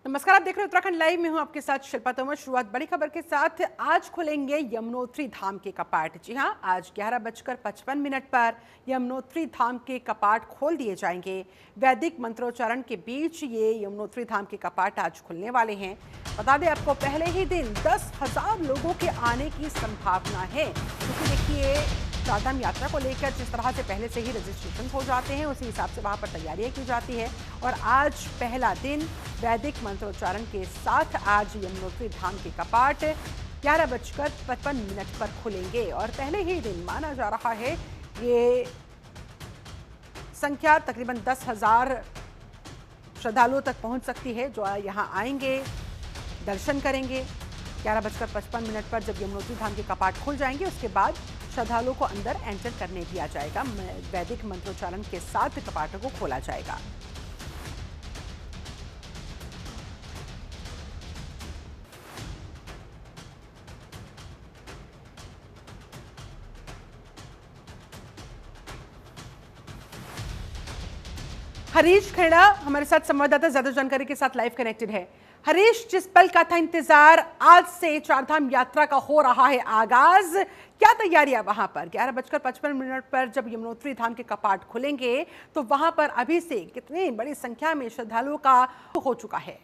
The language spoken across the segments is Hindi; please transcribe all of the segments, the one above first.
नमस्कार, आप देख रहे हैं उत्तराखंड लाइव में हूं आपके साथ शिल्पा तोमर। शुरुआत बड़ी खबर के साथ। आज खुलेंगे यमुनोत्री धाम के कपाट। जी हां, आज 11:55 पर यमुनोत्री धाम के कपाट खोल दिए जाएंगे। वैदिक मंत्रोच्चारण के बीच ये यमुनोत्री धाम के कपाट आज खुलने वाले हैं। बता दें आपको, पहले ही दिन 10,000 लोगों के आने की संभावना है, क्योंकि देखिए चारधाम यात्रा को लेकर जिस तरह से पहले से ही रजिस्ट्रेशन हो जाते हैं, उसी हिसाब से वहां पर तैयारियां की जाती है। और आज पहला दिन वैदिक मंत्रोच्चारण के साथ आज यमुनोत्री धाम के कपाट 11:55 पर खुलेंगे। और पहले ही दिन माना जा रहा है ये संख्या तकरीबन 10,000 श्रद्धालुओं तक पहुंच सकती है, जो यहाँ आएंगे, दर्शन करेंगे। 11:55 पर जब यमुनोत्री धाम के कपाट खुल जाएंगे, उसके बाद श्रद्धालुओं को अंदर एंटर करने दिया जाएगा। वैदिक मंत्रोच्चारण के साथ कपाटों को खोला जाएगा। हरीश खेड़ा हमारे साथ संवाददाता ज्यादा जानकारी के साथ लाइव कनेक्टेड है। हरीश, जिस पल का था इंतजार, आज से चारधाम यात्रा का हो रहा है आगाज। क्या तैयारियां वहां पर? 11:55 पर जब यमुनोत्री धाम के कपाट खुलेंगे तो वहां पर अभी से कितनी बड़ी संख्या में श्रद्धालुओं का हो चुका है?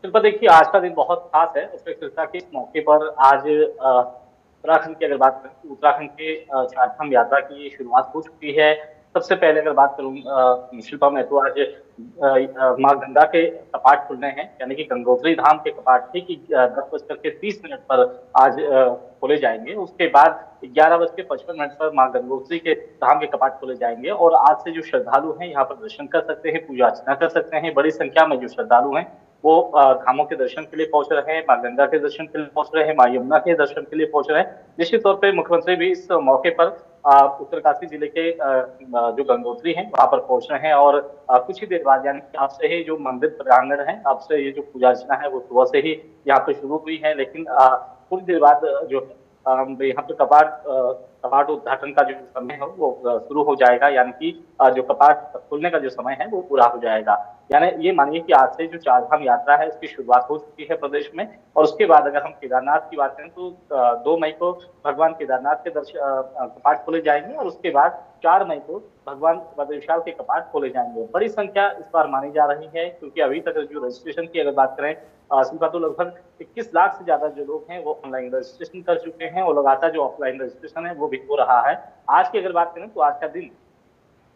शिल्पा, देखिए आज का दिन बहुत खास है। उत्तराखंड के इस मौके पर आज उत्तराखंड की अगर बात करें तो उत्तराखंड के चारधाम यात्रा की शुरुआत हो चुकी है। सबसे पहले अगर बात करूं शिल्पा, मैं तो आज माँ गंगा के कपाट खुलने हैं, यानी कि गंगोत्री धाम के कपाट थे कि 10:30 पर आज खोले जाएंगे। उसके बाद 11:55 पर माँ गंगोत्री के धाम के कपाट खोले जाएंगे और आज से जो श्रद्धालु हैं यहाँ पर दर्शन कर सकते हैं, पूजा अर्चना कर सकते हैं। बड़ी संख्या में जो श्रद्धालु हैं वो धामों के दर्शन के लिए पहुंच रहे हैं, माँ गंगा के दर्शन के लिए पहुंच रहे हैं, माँ यमुना के दर्शन के लिए पहुंच रहे हैं। निश्चित तौर पे मुख्यमंत्री भी इस मौके पर उत्तरकाशी जिले के जो गंगोत्री हैं वहां पर पहुंच रहे हैं और कुछ ही देर बाद, यानी कि अब से ही जो मंदिर प्रांगण है, अब से ये जो पूजा अर्चना है वो सुबह से ही यहाँ पे शुरू हुई है। लेकिन कुछ देर बाद जो यहाँ पे कपाट उद्घाटन का जो समय है वो शुरू हो जाएगा, यानी कि जो कपाट खुलने का जो समय है वो पूरा हो जाएगा। यानी ये मानिए कि आज से जो चारधाम यात्रा है उसकी शुरुआत हो चुकी है प्रदेश में। और उसके बाद अगर हम केदारनाथ की बात करें तो 2 मई को भगवान केदारनाथ के कपाट खोले जाएंगे और उसके बाद 4 मई को भगवान बद्रीविशाल के कपाट खोले जाएंगे। बड़ी संख्या इस बार मानी जा रही है, क्योंकि अभी तक जो रजिस्ट्रेशन की अगर बात करें शिल्पा, तो लगभग 21 लाख से ज्यादा जो लोग हैं वो ऑनलाइन रजिस्ट्रेशन कर चुके हैं और लगातार जो ऑफलाइन रजिस्ट्रेशन है वो भी हो रहा है। आज की अगर बात करें तो आज का दिन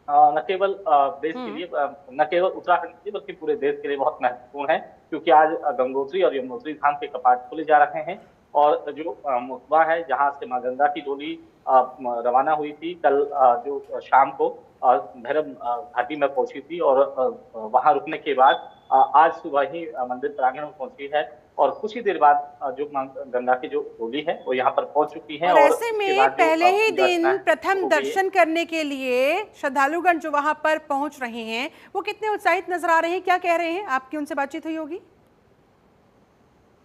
न केवल देश के लिए, न केवल उत्तराखंड के लिए, बल्कि पूरे देश के लिए बहुत महत्वपूर्ण है, क्योंकि आज गंगोत्री और यमुनोत्री धाम के कपाट खोले जा रहे हैं। और जो मुखबा है जहां से मां गंगा की डोली रवाना हुई थी कल जो शाम को भैरव घाटी में पहुंची थी और वहां रुकने के बाद आज सुबह ही मंदिर प्रांगण में पहुंची है और कुछ ही देर बाद जो मां गंगा की जो डोली है वो यहाँ पर पहुंच चुकी है। और ऐसे में पहले ही दिन प्रथम वो दर्शन करने के लिए श्रद्धालुगण जो वहां पर पहुंच रहे हैं वो कितने उत्साहित नजर आ रहे हैं? क्या कह रहे हैं? आपकी उनसे बातचीत हुई होगी?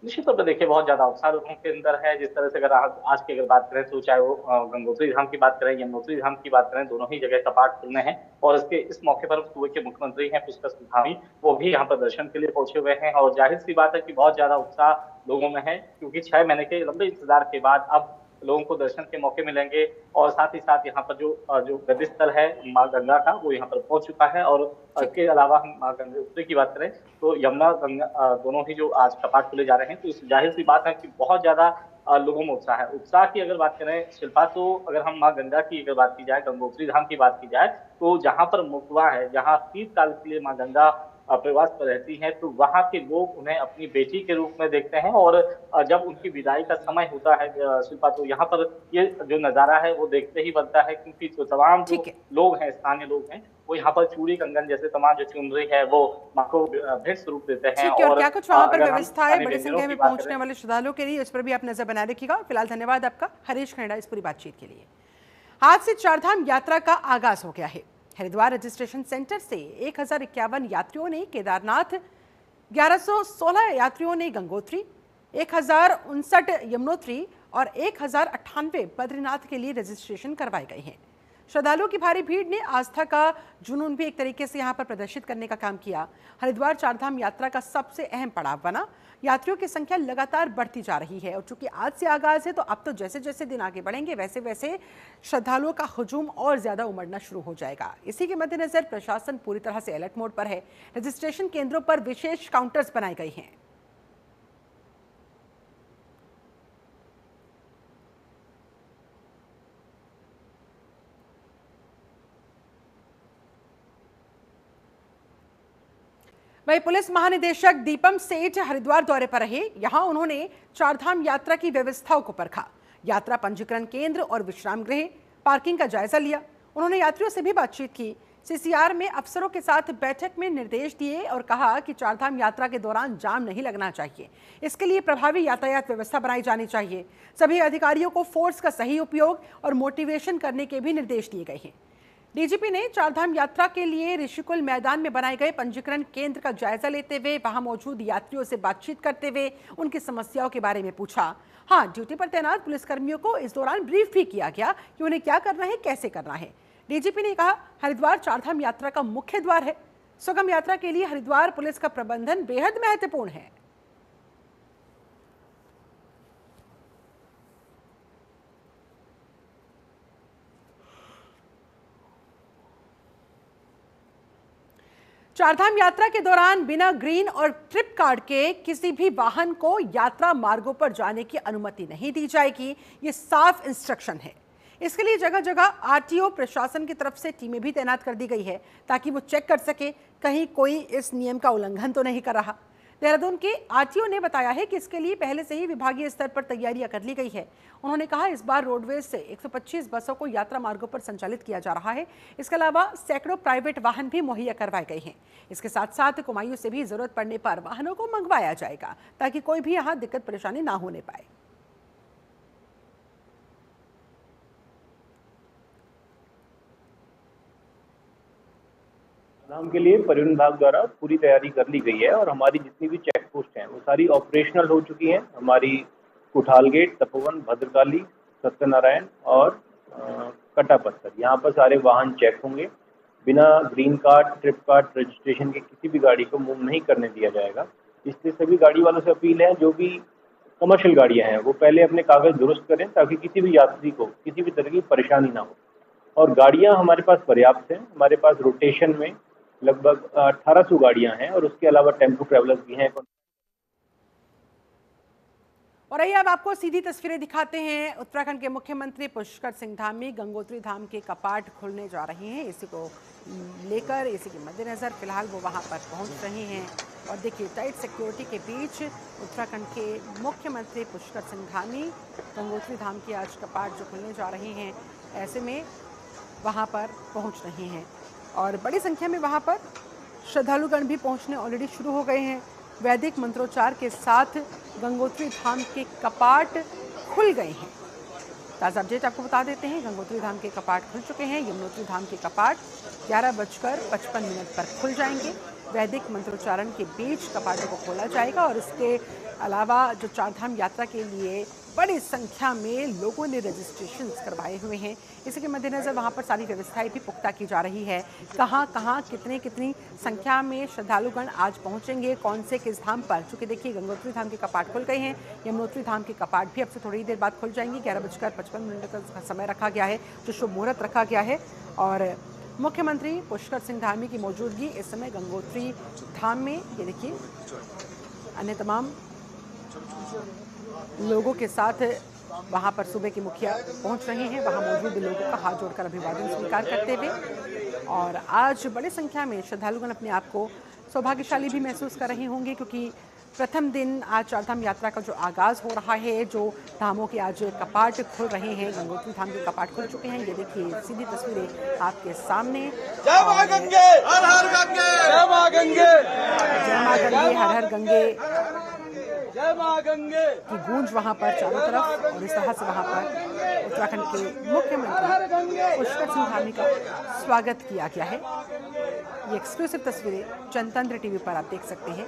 निश्चित तौर पर देखिए बहुत ज्यादा उत्साह लोगों के अंदर है। जिस तरह से अगर आज की अगर बात करें तो चाहे वो गंगोत्री धाम की बात करें, यमुनोत्री धाम की बात करें, दोनों ही जगह कपाट खुलने हैं और इसके इस मौके पर सूबे के मुख्यमंत्री हैं पुष्कर सिंह धामी, वो भी यहाँ पर दर्शन के लिए पहुंचे हुए हैं। और जाहिर सी बात है कि बहुत ज्यादा उत्साह लोगों में है, क्योंकि 6 महीने के लंबे इंतजार के बाद अब लोगों को दर्शन के मौके मिलेंगे। और साथ ही साथ यहाँ पर जो गद्दी स्थल है माँ गंगा का वो यहाँ पर पहुंच चुका है। और इसके अलावा हम माँ गंगोत्री की बात करें तो यमुना गंगा दोनों ही जो आज कपाट खुले जा रहे हैं, तो जाहिर सी बात है कि बहुत ज्यादा लोगों में उत्साह है। उत्साह की अगर बात करें शिल्पा, तो अगर हम माँ गंगा की अगर बात की जाए, गंगोत्री धाम की बात की जाए, तो जहाँ पर मुखबा है, जहाँ शीतकाल के लिए माँ गंगा प्रवास पर रहती हैं, तो वहाँ के लोग उन्हें अपनी बेटी के रूप में देखते हैं। और जब उनकी विदाई का समय होता है शिल्पा, तो यहाँ पर ये जो नजारा है वो देखते ही बनता है, क्योंकि जो तमाम जो लोग हैं, स्थानीय लोग हैं, वो यहाँ पर चूड़ी कंगन जैसे तमाम जो चुनरी है वो माँ को भेंट स्वरूप देते हैं। और क्या कुछ वहाँ पर व्यवस्था है बड़ी संख्या में पहुंचने वाले श्रद्धालुओं के लिए? इस पर भी आप नजर बनाए रखिएगा। फिलहाल धन्यवाद आपका हरीश खेड़ा इस पूरी बातचीत के लिए। आज से चारधाम यात्रा का आगाज हो गया है। हरिद्वार रजिस्ट्रेशन सेंटर से 1051 यात्रियों ने केदारनाथ, 1116 यात्रियों ने गंगोत्री, 1059 यमुनोत्री और 1098 बद्रीनाथ के लिए रजिस्ट्रेशन करवाए गए हैं। श्रद्धालुओं की भारी भीड़ ने आस्था का जुनून भी एक तरीके से यहां पर प्रदर्शित करने का काम किया। हरिद्वार चारधाम यात्रा का सबसे अहम पड़ाव बना। यात्रियों की संख्या लगातार बढ़ती जा रही है और चूंकि आज से आगाज है तो अब तो जैसे जैसे दिन आगे बढ़ेंगे वैसे वैसे श्रद्धालुओं का हुजूम और ज्यादा उमड़ना शुरू हो जाएगा। इसी के मद्देनजर प्रशासन पूरी तरह से अलर्ट मोड पर है। रजिस्ट्रेशन केंद्रों पर विशेष काउंटर्स बनाए गए हैं। वहीं पुलिस महानिदेशक दीपम सेठ हरिद्वार दौरे पर रहे। यहां उन्होंने चारधाम यात्रा की व्यवस्थाओं को परखा। यात्रा पंजीकरण केंद्र और विश्राम गृह, पार्किंग का जायजा लिया। उन्होंने यात्रियों से भी बातचीत की। सीसीआर में अफसरों के साथ बैठक में निर्देश दिए और कहा कि चारधाम यात्रा के दौरान जाम नहीं लगना चाहिए। इसके लिए प्रभावी यातायात व्यवस्था बनाई जानी चाहिए। सभी अधिकारियों को फोर्स का सही उपयोग और मोटिवेशन करने के भी निर्देश दिए गए हैं। डीजीपी ने चारधाम यात्रा के लिए ऋषिकुल मैदान में बनाए गए पंजीकरण केंद्र का जायजा लेते हुए वहां मौजूद यात्रियों से बातचीत करते हुए उनकी समस्याओं के बारे में पूछा। हाँ, ड्यूटी पर तैनात पुलिसकर्मियों को इस दौरान ब्रीफ भी किया गया कि उन्हें क्या करना है, कैसे करना है। डीजीपी ने कहा, हरिद्वार चारधाम यात्रा का मुख्य द्वार है। सुगम यात्रा के लिए हरिद्वार पुलिस का प्रबंधन बेहद महत्वपूर्ण है। चारधाम यात्रा के दौरान बिना ग्रीन और ट्रिप कार्ड के किसी भी वाहन को यात्रा मार्गों पर जाने की अनुमति नहीं दी जाएगी। ये साफ इंस्ट्रक्शन है। इसके लिए जगह जगह आरटीओ प्रशासन की तरफ से टीमें भी तैनात कर दी गई है ताकि वो चेक कर सके कहीं कोई इस नियम का उल्लंघन तो नहीं कर रहा। देहरादून के आरटीओ ने बताया है कि इसके लिए पहले से ही विभागीय स्तर पर तैयारियां कर ली गई है। उन्होंने कहा, इस बार रोडवेज से 125 बसों को यात्रा मार्गों पर संचालित किया जा रहा है। इसके अलावा सैकड़ों प्राइवेट वाहन भी मुहैया करवाए गए हैं। इसके साथ साथ कुमायूं से भी जरूरत पड़ने पर वाहनों को मंगवाया जाएगा ताकि कोई भी यहाँ दिक्कत परेशानी ना होने पाए। चारधाम के लिए परिवहन विभाग द्वारा पूरी तैयारी कर ली गई है और हमारी जितनी भी चेक पोस्ट हैं वो सारी ऑपरेशनल हो चुकी हैं। हमारी कुठाल गेट, तपोवन, भद्रकाली, सत्यनारायण और कटापत्थर, यहाँ पर सारे वाहन चेक होंगे। बिना green card, trip card, registration के किसी भी गाड़ी को मूव नहीं करने दिया जाएगा। इसलिए सभी गाड़ी वालों से अपील है, जो भी कमर्शियल गाड़ियाँ हैं वो पहले अपने कागज दुरुस्त करें ताकि किसी भी यात्री को किसी भी तरह की परेशानी ना हो। और गाड़ियाँ हमारे पास पर्याप्त हैं। हमारे पास रोटेशन में लगभग 1800 गाड़ियां हैं और उसके अलावा टेम्पो ट्रेवलर्स भी हैं। और आइए अब आपको सीधी तस्वीरें दिखाते हैं। उत्तराखंड के मुख्यमंत्री पुष्कर सिंह धामी गंगोत्री धाम के कपाट खुलने जा रहे हैं। इसी को लेकर, इसी के मद्देनजर फिलहाल वो वहां पर पहुंच रहे हैं। और देखिए, टाइट सिक्योरिटी के बीच उत्तराखंड के मुख्यमंत्री पुष्कर सिंह धामी गंगोत्री धाम के आज कपाट जो खुलने जा रहे हैं, ऐसे में वहां पर पहुंच रहे हैं और बड़ी संख्या में वहां पर श्रद्धालुगण भी पहुंचने ऑलरेडी शुरू हो गए हैं। वैदिक मंत्रोच्चार के साथ गंगोत्री धाम के कपाट खुल गए हैं। ताज़ा अपडेट आपको बता देते हैं, गंगोत्री धाम के कपाट खुल चुके हैं। यमुनोत्री धाम के कपाट 11:55 पर खुल जाएंगे। वैदिक मंत्रोच्चारण के बीच कपाटों को खोला जाएगा और इसके अलावा जो चारधाम यात्रा के लिए बड़ी संख्या में लोगों ने रजिस्ट्रेशन करवाए हुए हैं, इसी के मद्देनजर वहाँ पर सारी व्यवस्थाएं भी पुख्ता की जा रही है। कहाँ कहाँ कितनी संख्या में श्रद्धालुगण आज पहुँचेंगे, कौन से किस धाम पर। चूँकि देखिए, गंगोत्री धाम के कपाट खुल गए हैं, यमुनोत्री धाम के कपाट भी अब से थोड़ी देर बाद खुल जाएंगे। 11:55 का समय रखा गया है, जो शुभ मुहूर्त रखा गया है। और मुख्यमंत्री पुष्कर सिंह धामी की मौजूदगी इस समय गंगोत्री धाम में, ये देखिए, अन्य तमाम लोगों के साथ वहां पर सूबे के मुखिया पहुंच रहे हैं। वहां मौजूद लोगों का हाथ जोड़कर अभिवादन स्वीकार करते हुए। और आज बड़ी संख्या में श्रद्धालुगण अपने आप को सौभाग्यशाली भी महसूस कर रहे होंगे, क्योंकि प्रथम दिन आज चारधाम यात्रा का जो आगाज़ हो रहा है, जो धामों के आज कपाट खुल रहे हैं, गंगोत्री धाम के कपाट खुल चुके हैं। ये देखिए, सीधी तस्वीरें आपके सामने। जय मां गंगे, हर हर गंगे, जय मां गंगे, जय मां गंगे, हर हर गंगे, जय मां गंगे की गूंज वहां पर चारों तरफ। और इस तरह से वहां पर उत्तराखंड के मुख्यमंत्री पुष्कर सिंह धामी का स्वागत किया गया है। ये एक्सक्लूसिव तस्वीरें जनतंत्र टीवी पर आप देख सकते हैं।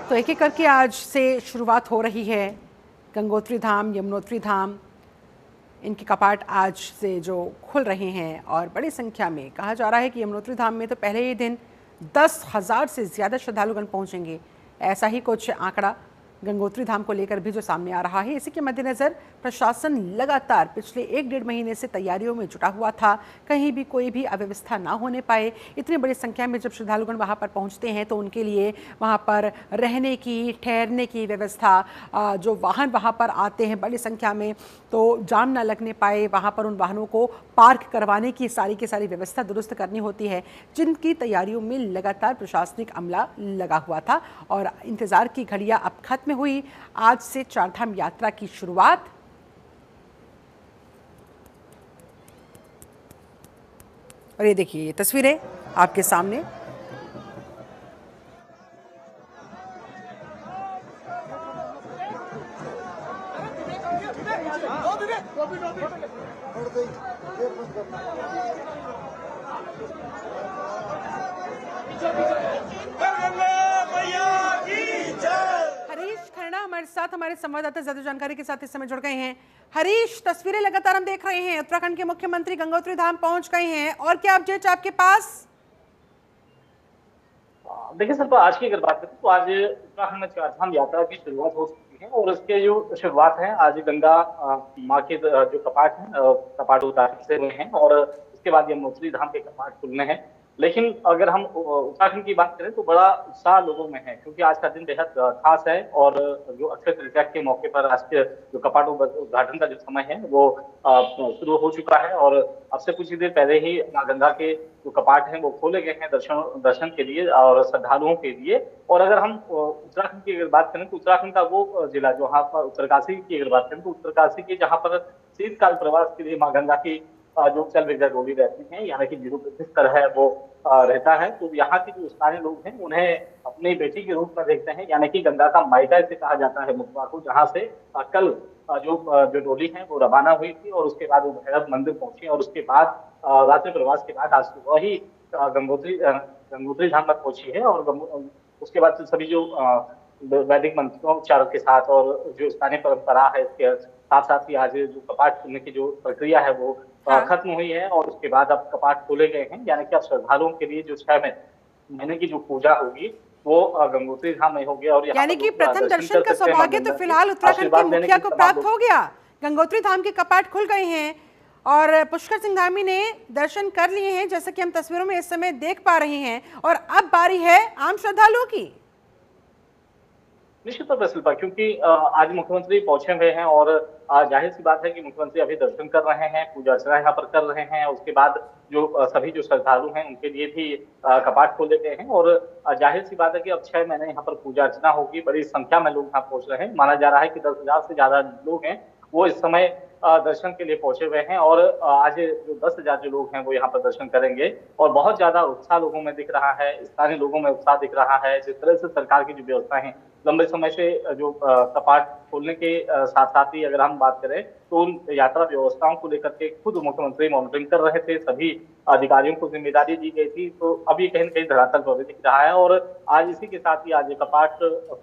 तो एक एक करके आज से शुरुआत हो रही है। गंगोत्री धाम, यमुनोत्री धाम, इनके कपाट आज से जो खुल रहे हैं और बड़ी संख्या में कहा जा रहा है कि यमुनोत्री धाम में तो पहले ही दिन 10,000 से ज़्यादा श्रद्धालुगण पहुंचेंगे। ऐसा ही कुछ आंकड़ा गंगोत्री धाम को लेकर भी जो सामने आ रहा है। इसी के मद्देनज़र प्रशासन लगातार पिछले 1-1.5 महीने से तैयारियों में जुटा हुआ था, कहीं भी कोई भी अव्यवस्था ना होने पाए। इतनी बड़ी संख्या में जब श्रद्धालुगण वहां पर पहुंचते हैं तो उनके लिए वहां पर रहने की, ठहरने की व्यवस्था, जो वाहन वहां पर आते हैं बड़ी संख्या में, तो जाम ना लगने पाए, वहां पर उन वाहनों को पार्क करवाने की सारी व्यवस्था दुरुस्त करनी होती है, जिनकी तैयारियों में लगातार प्रशासनिक अमला लगा हुआ था। और इंतजार की घड़ियां अब खत्म हुई। आज से चारधाम यात्रा की शुरुआत। और ये देखिए, ये तस्वीरें आपके सामने। हरीश खन्ना हमारे साथ, हमारे संवाददाता ज्यादा जानकारी के साथ इस समय जुड़ गए हैं। हरीश, तस्वीरें लगातार हम देख रहे हैं, उत्तराखंड के मुख्यमंत्री गंगोत्री धाम पहुंच गए हैं, और क्या अपडेट आपके पास? देखिए सर, आज की अगर बात करें तो आज उत्तराखंड में चारधाम यात्रा की शुरुआत हो चुकी है और इसके जो शुरुआत है आज गंगा माँ के जो कपाट है, कपाट उतार से हुए हैं और इसके बाद यमुनोत्री धाम के कपाट खुलने हैं। लेकिन अगर हम उत्तराखंड की बात करें तो बड़ा उत्साह लोगों में है, क्योंकि आज का दिन बेहद खास है और जो अक्षय तृतीया के मौके पर आज के जो कपाट उद्घाटन का जो समय है वो शुरू हो चुका है और अब से कुछ ही देर पहले ही माँ गंगा के जो कपाट हैं वो खोले गए हैं दर्शन के लिए और श्रद्धालुओं के लिए। और अगर हम उत्तराखंड की अगर बात करें तो उत्तराखंड का वो जिला जो यहाँ पर उत्तरकाशी की अगर बात करें तो उत्तरकाशी के जहाँ पर शीतकाल प्रवास के लिए माँ गंगा की जो चल विजय डोली रहती है, यानी कि जीरो स्तर है वो रहता है, तो यहाँ के जो स्थानीय लोग हैं उन्हें अपनी बेटी के रूप में देखते हैं, यानी कि गंगा का मायका इसे कहा जाता है मुखबा को, जहाँ से कल जो डोली है वो रवाना हुई थी और उसके बाद वो भैरव मंदिर पहुंची और उसके बाद रात्रि प्रवास के बाद आज सुबह ही गंगोत्री धाम तक पहुंची है। और उसके बाद सभी जो वैदिक मंत्रोच्चारों के साथ और जो स्थानीय परंपरा है इसके साथ साथ ही आज जो कपाट खोलने की जो प्रक्रिया है वो खत्म हुई है और उसके बाद अब कपाट खोले गए हैं, यानी कि अब श्रद्धालुओं के लिए जो 6 महीने की जो पूजा होगी वो गंगोत्री धाम में होगी। और यानी कि प्रथम दर्शन का सौभाग्य तो फिलहाल उत्तराखंड के मुखिया को प्राप्त हो गया। गंगोत्री धाम के कपाट खुल गए हैं और पुष्कर सिंह धामी ने दर्शन कर लिए हैं, जैसा कि हम तस्वीरों में इस समय देख पा रहे हैं, और अब बारी है आम श्रद्धालुओं की। निश्चित तौर पर शिल्पा, क्योंकि आज मुख्यमंत्री पहुंचे हुए हैं और जाहिर सी बात है कि मुख्यमंत्री अभी दर्शन कर रहे हैं, पूजा अर्चना यहाँ पर कर रहे हैं। उसके बाद जो सभी जो श्रद्धालु हैं उनके लिए भी कपाट खोले गए हैं और जाहिर सी बात है कि अब 6 महीने यहाँ पर पूजा अर्चना होगी। बड़ी संख्या में लोग यहाँ पहुंच रहे हैं, माना जा रहा है कि 10,000 से ज्यादा लोग हैं वो इस समय दर्शन के लिए पहुंचे हुए हैं और आज जो 10,000 जो लोग हैं वो यहाँ पर दर्शन करेंगे और बहुत ज्यादा उत्साह लोगों में दिख रहा है, स्थानीय लोगों में उत्साह दिख रहा है। जिस तरह से सरकार की जो व्यवस्था है लंबे समय से जो कपाट खोलने के साथ साथ ही अगर हम बात करें तो उन यात्रा व्यवस्थाओं को लेकर के खुद मुख्यमंत्री मॉनिटरिंग कर रहे थे, सभी अधिकारियों को जिम्मेदारी दी गई थी, तो अभी कहीं न कहीं धरातल पर दिख रहा है। और आज इसी के साथ ही आज कपाट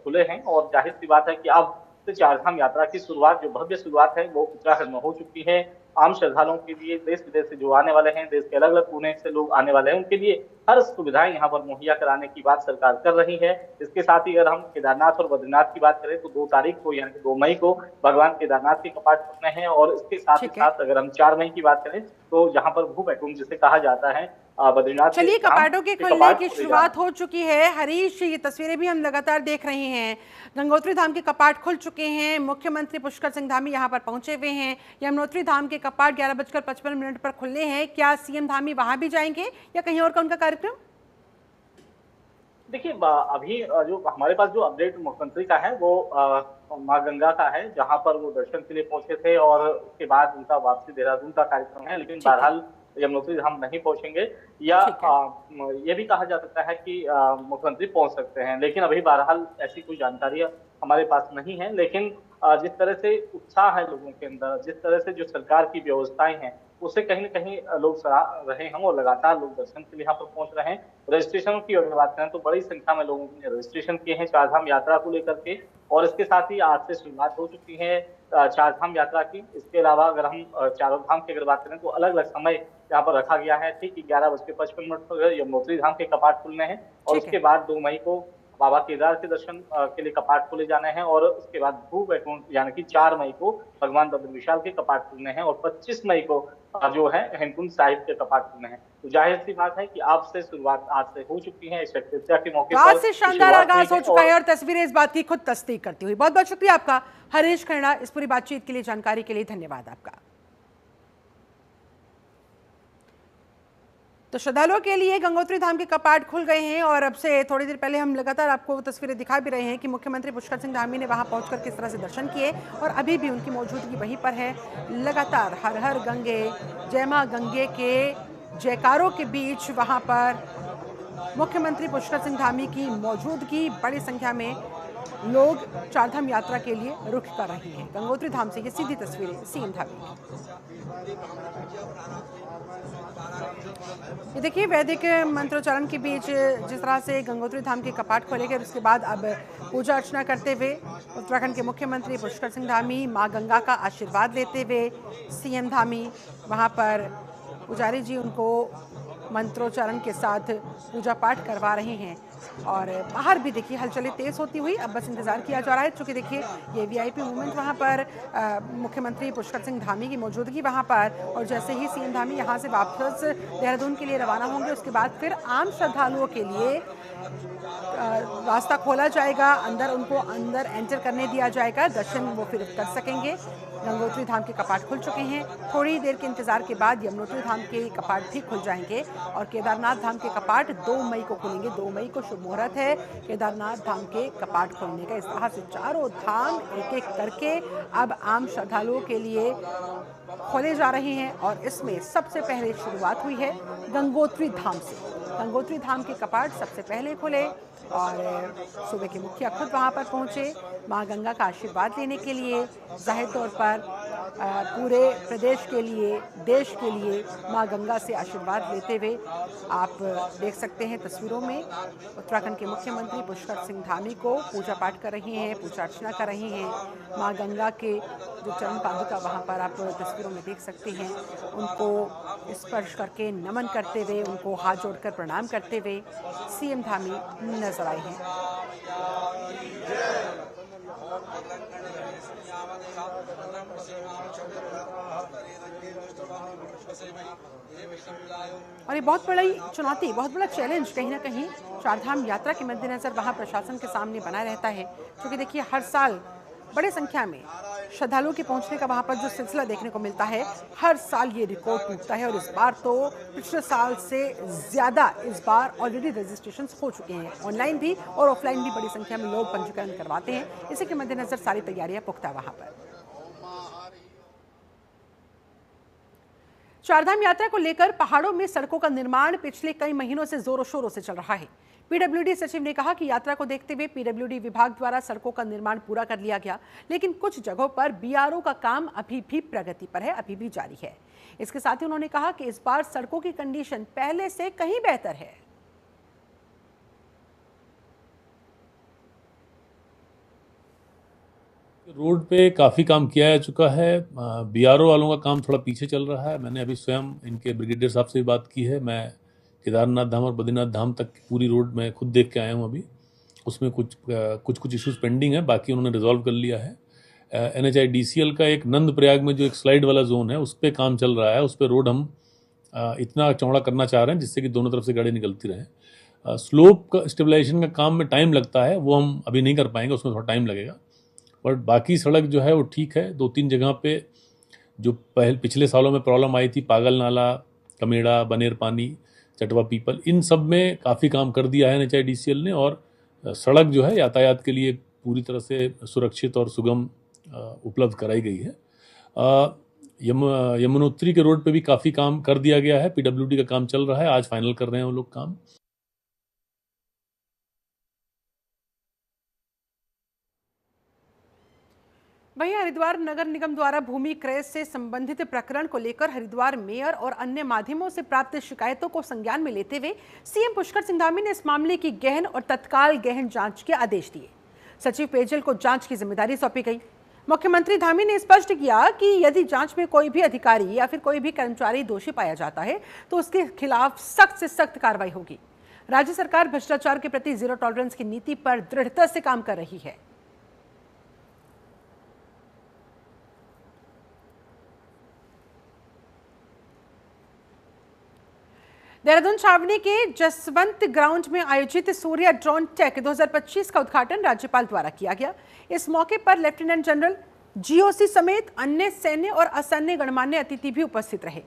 खुले हैं और जाहिर सी बात है कि अब से चारधाम यात्रा की शुरुआत, जो भव्य शुरुआत है वो उत्तराखंड में हो चुकी है। आम श्रद्धालुओं के लिए, देश विदेश से जो आने वाले हैं, देश के अलग अलग कोने से लोग आने वाले हैं, उनके लिए हर सुविधाएं यहाँ पर मुहैया कराने की बात सरकार कर रही है। इसके साथ ही अगर हम केदारनाथ और बद्रीनाथ की बात करें तो 2 तारीख को यानी कि 2 मई को भगवान केदारनाथ के कपाट खुलने हैं और इसके साथ ही साथ अगर हम 4 मई की बात करें तो जहाँ पर भू बैकुंठ जिसे कहा जाता है बद्रीनाथ, चलिए कपाटों के खुलने की शुरुआत हो चुकी है। हरीश, ये तस्वीरें भी हम लगातार देख रहे हैं, गंगोत्री धाम के कपाट खुल चुके हैं, मुख्यमंत्री पुष्कर सिंह धामी यहाँ पर पहुंचे हुए हैं, यमुनोत्री धाम के कपाट 11:55 पर खुलने हैं। क्या सीएम धामी वहां भी जाएंगे या कहीं और का उनका कार्यक्रम? देखिए, अभी जो हमारे पास जो अपडेट मुख्यमंत्री का है वो माँ गंगा का है, जहां पर वो दर्शन के लिए पहुंचे थे और उसके बाद उनका वापसी देहरादून का कार्यक्रम है। लेकिन बहरहाल यमुनोत्री धाम नहीं पहुंचेंगे या ये भी कहा जा सकता है कि मुख्यमंत्री पहुंच सकते हैं, लेकिन अभी बहरहाल ऐसी कोई जानकारी हमारे पास नहीं है। लेकिन जिस तरह से उत्साह है लोगों के अंदर, जिस तरह से जो सरकार की व्यवस्थाएं हैं उसे कहीं न कहीं लोग सराह रहे हैं और लगातार लोग दर्शन के लिए यहाँ पर पहुँच रहे हैं। रजिस्ट्रेशन की अगर बात करें तो बड़ी संख्या में लोगों ने रजिस्ट्रेशन किए हैं चारधाम यात्रा को लेकर के, और इसके साथ ही आज से शुरुआत हो चुकी है चारधाम यात्रा की। इसके अलावा अगर हम चारों धाम की अगर बात करें तो अलग-अलग समय यहाँ पर रखा गया है। ठीक 11:55 पर यमुनोत्री धाम के कपाट खुलने हैं और ठीक है। उसके बाद 2 मई को बाबा केदार के दर्शन के लिए कपाट खोले जाने हैं, और उसके बाद भू वैकुंठ यानी कि 4 मई को भगवान बद्र विशाल के कपाट खुलने हैं, और 25 मई को जो है हेमकुंड साहिब के कपाट खुलने हैं। तो जाहिर सी बात है कि आज से शुरुआत आज से हो चुकी है। इस तृतीया के मौके तो पर आज से शानदार आगाज हो चुका है और तस्वीरें इस बात की खुद तस्दीक करती हुई। बहुत बहुत शुक्रिया आपका हरीश खन्ना, इस पूरी बातचीत के लिए, जानकारी के लिए धन्यवाद आपका। तो श्रद्धालुओं के लिए गंगोत्री धाम के कपाट खुल गए हैं और अब से थोड़ी देर पहले हम लगातार आपको तस्वीरें दिखा भी रहे हैं कि मुख्यमंत्री पुष्कर सिंह धामी ने वहां पहुंचकर किस तरह से दर्शन किए और अभी भी उनकी मौजूदगी वहीं पर है। लगातार हर हर गंगे, जय मां गंगे के जयकारों के बीच वहां पर मुख्यमंत्री पुष्कर सिंह धामी की मौजूदगी, बड़ी संख्या में लोग चारधाम यात्रा के लिए रुख कर रहे हैं। गंगोत्री धाम से ये सीधी तस्वीरें सीएम धामी की। ये देखिए वैदिक मंत्रोच्चारण के बीच जिस तरह से गंगोत्री धाम के कपाट खोले गए, उसके बाद अब पूजा अर्चना करते हुए उत्तराखंड के मुख्यमंत्री पुष्कर सिंह धामी मां गंगा का आशीर्वाद लेते हुए सीएम धामी वहां पर पुजारी जी उनको मंत्रोच्चारण के साथ पूजा पाठ करवा रहे हैं और बाहर भी देखिए हलचलें तेज होती हुई अब बस इंतजार किया जा रहा है। क्योंकि देखिए ये वीआईपी मूवमेंट वहाँ पर मुख्यमंत्री पुष्कर सिंह धामी की मौजूदगी वहाँ पर, और जैसे ही सीएम धामी यहाँ से वापस देहरादून के लिए रवाना होंगे उसके बाद फिर आम श्रद्धालुओं के लिए रास्ता खोला जाएगा, उनको अंदर एंटर करने दिया जाएगा, दर्शन वो फिर कर सकेंगे। गंगोत्री धाम के कपाट खुल चुके हैं, थोड़ी देर के इंतजार के बाद यमुनोत्री धाम के कपाट भी खुल जाएंगे और केदारनाथ धाम के कपाट 2 मई को खुलेंगे। 2 मई को शुभ मुहूर्त है केदारनाथ धाम के कपाट खोलने का। इस तरह से चारों धाम एक एक करके अब आम श्रद्धालुओं के लिए खोले जा रहे हैं और इसमें सबसे पहले शुरुआत हुई है गंगोत्री धाम से। गंगोत्री धाम के कपाट सबसे पहले खुले और सूबे के मुखिया खुद वहां पर पहुंचे मां गंगा का आशीर्वाद लेने के लिए। जाहिर तौर पर पूरे प्रदेश के लिए, देश के लिए मां गंगा से आशीर्वाद लेते हुए आप देख सकते हैं तस्वीरों में उत्तराखंड के मुख्यमंत्री पुष्कर सिंह धामी को पूजा पाठ कर रही हैं, पूजा अर्चना कर रही हैं। मां गंगा के जो चरण पादुका वहां पर आप तस्वीरों में देख सकते हैं, उनको स्पर्श करके नमन करते हुए, उनको हाथ जोड़कर प्रणाम करते हुए सीएम धामी नजर आए हैं। और ये बहुत बड़ी चुनौती, बहुत बड़ा चैलेंज कहीं ना कहीं चारधाम यात्रा के मद्देनजर वहां प्रशासन के सामने बना रहता है। क्योंकि देखिए हर साल बड़े संख्या में श्रद्धालुओं के पहुंचने का वहां पर जो सिलसिला देखने को मिलता है, हर साल ये रिकॉर्ड टूटता है और इस बार तो पिछले साल से ज्यादा इस बार ऑलरेडी रजिस्ट्रेशन हो चुके हैं, ऑनलाइन भी और ऑफलाइन भी बड़ी संख्या में लोग पंजीकरण करवाते हैं। इसी के मद्देनजर सारी तैयारियां पुख्ता वहां पर। चारधाम यात्रा को लेकर पहाड़ों में सड़कों का निर्माण पिछले कई महीनों से जोरों शोरों से चल रहा है। पीडब्ल्यूडी सचिव ने कहा कि यात्रा को देखते हुए पीडब्ल्यूडी विभाग द्वारा सड़कों का निर्माण पूरा कर लिया गया, लेकिन कुछ जगहों पर बीआरओ का काम अभी भी प्रगति पर है, अभी भी जारी है। इसके साथ ही उन्होंने कहा कि इस बार सड़कों की कंडीशन पहले से कहीं बेहतर है। रोड पे काफ़ी काम किया जा चुका है। बीआरओ वालों का काम थोड़ा पीछे चल रहा है। मैंने अभी स्वयं इनके ब्रिगेडियर साहब से भी बात की है। मैं केदारनाथ धाम और बद्रीनाथ धाम तक की पूरी रोड मैं खुद देख के आया हूँ। अभी उसमें कुछ इश्यूज पेंडिंग है, बाकी उन्होंने रिजॉल्व कर लिया है। NHIDCL का एक नंद प्रयाग में जो एक स्लाइड वाला जोन है उस पर काम चल रहा है। उस पर रोड हम इतना चौड़ा करना चाह रहे हैं जिससे कि दोनों तरफ से गाड़ी निकलती रहे। स्लोप का स्टेबलाइजेशन का काम में टाइम लगता है, वो हम अभी नहीं कर पाएंगे, उसमें थोड़ा टाइम लगेगा। बट बाकी सड़क जो है वो ठीक है। 2-3 जगह पे जो पिछले सालों में प्रॉब्लम आई थी, पागल नाला, कमेड़ा, बनेर पानी, चटवा पीपल, इन सब में काफ़ी काम कर दिया है NHIDCL ने और सड़क जो है यातायात के लिए पूरी तरह से सुरक्षित और सुगम उपलब्ध कराई गई है। यमुनोत्री के रोड पे भी काफ़ी काम कर दिया गया है। PWD का काम चल रहा है, आज फाइनल कर रहे हैं वो लोग काम। वहीं हरिद्वार नगर निगम द्वारा भूमि क्रय से संबंधित प्रकरण को लेकर हरिद्वार मेयर और अन्य माध्यमों से प्राप्त शिकायतों को संज्ञान में लेते हुए सीएम पुष्कर सिंह धामी ने इस मामले की गहन और तत्काल गहन जांच के आदेश दिए। सचिव पेयजल को जांच की जिम्मेदारी सौंपी गई। मुख्यमंत्री धामी ने स्पष्ट किया कि यदि जांच में कोई भी अधिकारी या फिर कोई भी कर्मचारी दोषी पाया जाता है तो उसके खिलाफ सख्त से सख्त कार्रवाई होगी। राज्य सरकार भ्रष्टाचार के प्रति जीरो टॉलरेंस की नीति पर दृढ़ता से काम कर रही है। देहरादून छावनी के जसवंत ग्राउंड में आयोजित सूर्य ड्रोन टेक 2025 का उद्घाटन राज्यपाल द्वारा किया गया। इस मौके पर लेफ्टिनेंट जनरल जीओसी समेत अन्य सैन्य और असैन्य गणमान्य अतिथि भी उपस्थित रहे।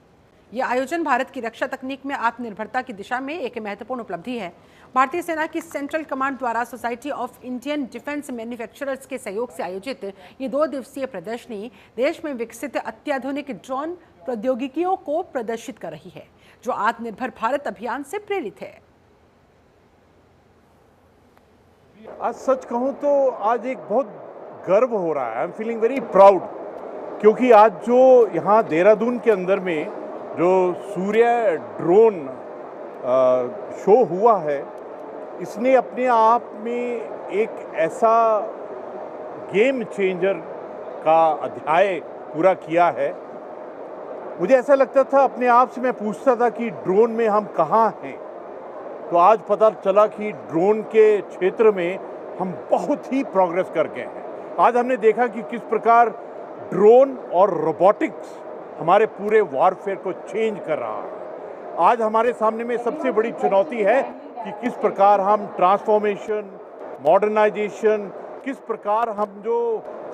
यह आयोजन भारत की रक्षा तकनीक में आत्मनिर्भरता की दिशा में एक महत्वपूर्ण उपलब्धि है। भारतीय सेना की सेंट्रल कमांड द्वारा society of Indian defence manufacturers के सहयोग से आयोजित ये 2 दिवसीय प्रदर्शनी देश में विकसित अत्याधुनिक ड्रोन प्रौद्योगिकियों को प्रदर्शित कर रही है, जो आत्मनिर्भर भारत अभियान से प्रेरित है। आज सच कहूं तो आज एक बहुत गर्व हो रहा है। I am feeling very proud, क्योंकि आज जो यहाँ देहरादून के अंदर में जो सूर्य ड्रोन शो हुआ है, इसने अपने आप में एक ऐसा गेम चेंजर का अध्याय पूरा किया है। मुझे ऐसा लगता था, अपने आप से मैं पूछता था कि ड्रोन में हम कहाँ हैं, तो आज पता चला कि ड्रोन के क्षेत्र में हम बहुत ही प्रोग्रेस कर गए हैं। आज हमने देखा कि किस प्रकार ड्रोन और रोबोटिक्स हमारे पूरे वॉरफेयर को चेंज कर रहा है। आज हमारे सामने में सबसे बड़ी चुनौती है कि किस प्रकार हम ट्रांसफॉर्मेशन, मॉडर्नाइजेशन, किस प्रकार हम जो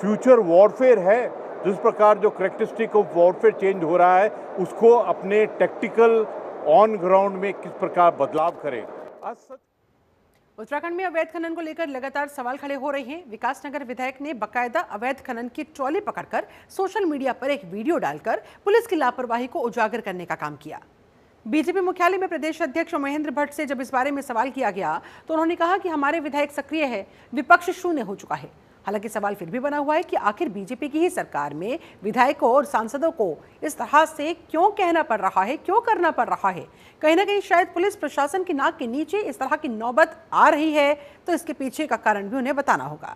फ्यूचर वॉरफेयर है, जिस प्रकार जो करेक्टरिस्टिक ऑफ वॉरफेयर चेंज हो रहा है, उसको अपने टैक्टिकल ऑन ग्राउंड में किस प्रकार बदलाव करें। उत्तराखंड में अवैध खनन को लेकर लगातार सवाल खड़े हो रहे हैं। विकासनगर विधायक ने बकायदा अवैध खनन की ट्रॉली पकड़कर सोशल मीडिया पर एक वीडियो डालकर पुलिस की लापरवाही को उजागर करने का काम किया। बीजेपी मुख्यालय में प्रदेश अध्यक्ष महेंद्र भट्ट से जब इस बारे में सवाल किया गया तो उन्होंने कहा कि हमारे विधायक सक्रिय है, विपक्ष शून्य हो चुका है। हालांकि सवाल फिर भी बना हुआ है कि आखिर बीजेपी की ही सरकार में विधायकों और सांसदों को इस तरह से क्यों कहना पड़ रहा है, क्यों करना पड़ रहा है। कहीं ना कहीं शायद पुलिस प्रशासन की नाक के नीचे इस तरह की नौबत आ रही है, तो इसके पीछे का कारण भी उन्हें बताना होगा।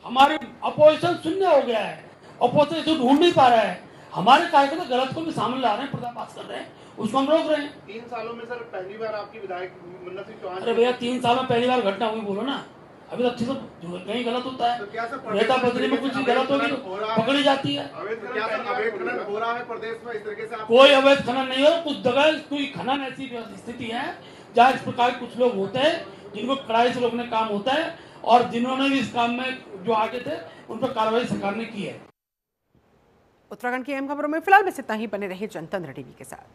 हमारे अपोजिशन शून्य हो गया है, अपोजिशन ढूंढ नहीं पा रहा है। हमारे कार्यकर्ता गलत को भी सामने ला रहे हैं, पर्दाफाश कर रहे हैं, उसको हम रोक रहे हैं। 3 सालों में सर पहली बार आपकी विधायक मन्नत सिंह चौहान। अरे भैया 3 साल में पहली बार घटना हुई, बोलो ना। अभी तक तो कहीं गलत होता है, नेता बदली में कुछ गलत होगी पकड़ी जाती है। अवैध खनन हो रहा है प्रदेश में इस तरीके से? कोई अवैध खनन नहीं हो। कुछ जगह कोई खनन ऐसी स्थिति है जहाँ इस प्रकार कुछ लोग होते हैं जिनको कड़ाई से रोकने काम होता है, और जिन्होंने भी इस काम में जो आगे थे उन पर कार्रवाई सरकार ने की है। उत्तराखंड की अहम खबरों में फिलहाल बस इतना ही। बने रहिए जनतंत्र टीवी के साथ।